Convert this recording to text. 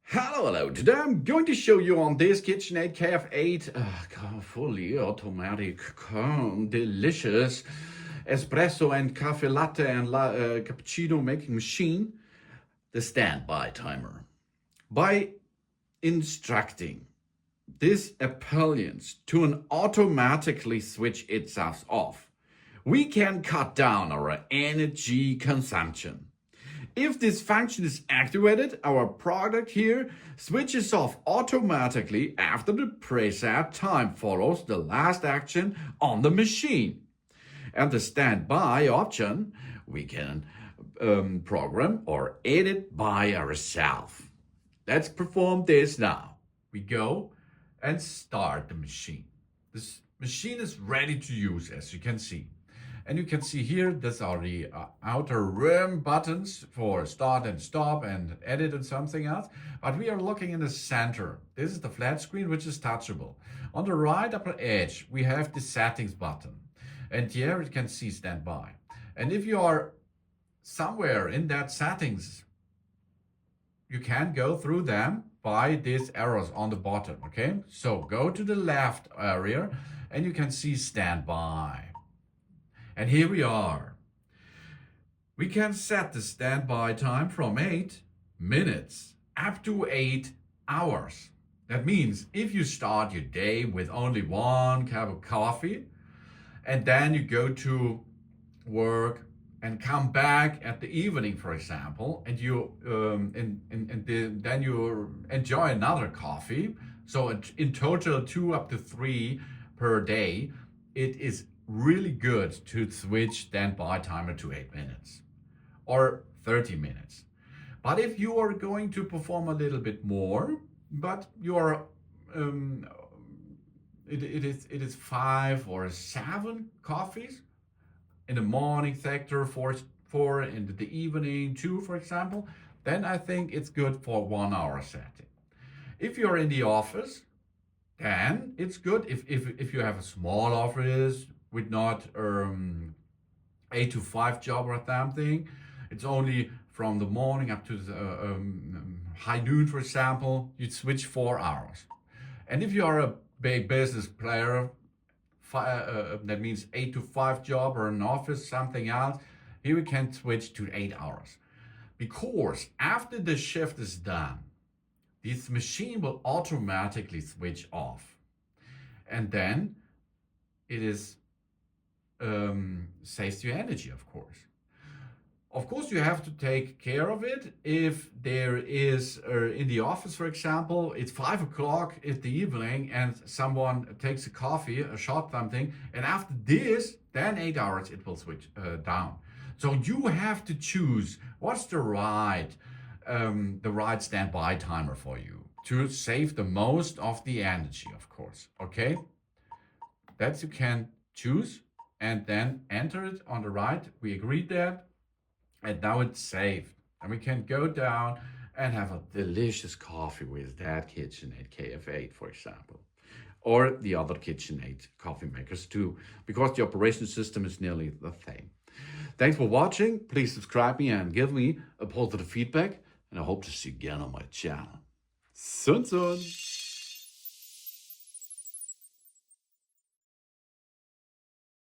Hello. Today I'm going to show you on this KitchenAid KF8 fully automatic, delicious espresso and cafe latte and cappuccino making machine, the standby timer. By instructing this appliance to automatically switch itself off, we can cut down our energy consumption. If this function is activated, our product here switches off automatically after the preset time follows the last action on the machine. And the standby option, we can program or edit by ourselves. Let's perform this now. We go and start the machine. This machine is ready to use, as you can see. And you can see here, these are the outer rim buttons for start and stop and edit and something else. But we are looking in the center. This is the flat screen, which is touchable. On the right upper edge, we have the settings button. And here you can see standby. And if you are somewhere in that settings, you can go through them by these arrows on the bottom, okay? So go to the left area and you can see standby. And here we are. We can set the standby time from 8 minutes up to 8 hours. That means if you start your day with only 1 cup of coffee and then you go to work and come back at the evening, for example, and you then you enjoy another coffee. So in total 2 up to 3 per day, it is really good to switch standby timer to 8 minutes or 30 minutes. But if you are going to perform a little bit more, but you are it is 5 or 7 coffees in the morning sector, 4 in the evening, 2 for example, then I think it's good for 1 hour setting. If you're in the office, then it's good if you have a small office with not 8 to 5 job or something. It's only from the morning up to the, high noon, for example, you'd switch 4 hours. And if you are a big business player, that means 8 to 5 job or an office, something else, here we can switch to 8 hours. Because after the shift is done, this machine will automatically switch off. And then it is saves you energy, of course. Of course, you have to take care of it. If there is, in the office, for example, it's 5 o'clock in the evening and someone takes a coffee, a shot something, and after this, then 8 hours, it will switch down. So you have to choose what's the right standby timer for you to save the most of the energy, of course, okay? That you can choose and then enter it on the right. We agreed that, and now it's saved. And we can go down and have a delicious coffee with that KitchenAid KF8, for example, or the other KitchenAid coffee makers too, because the operation system is nearly the same. Thanks for watching. Please subscribe me and give me a positive feedback, and I hope to see you again on my channel. Soon.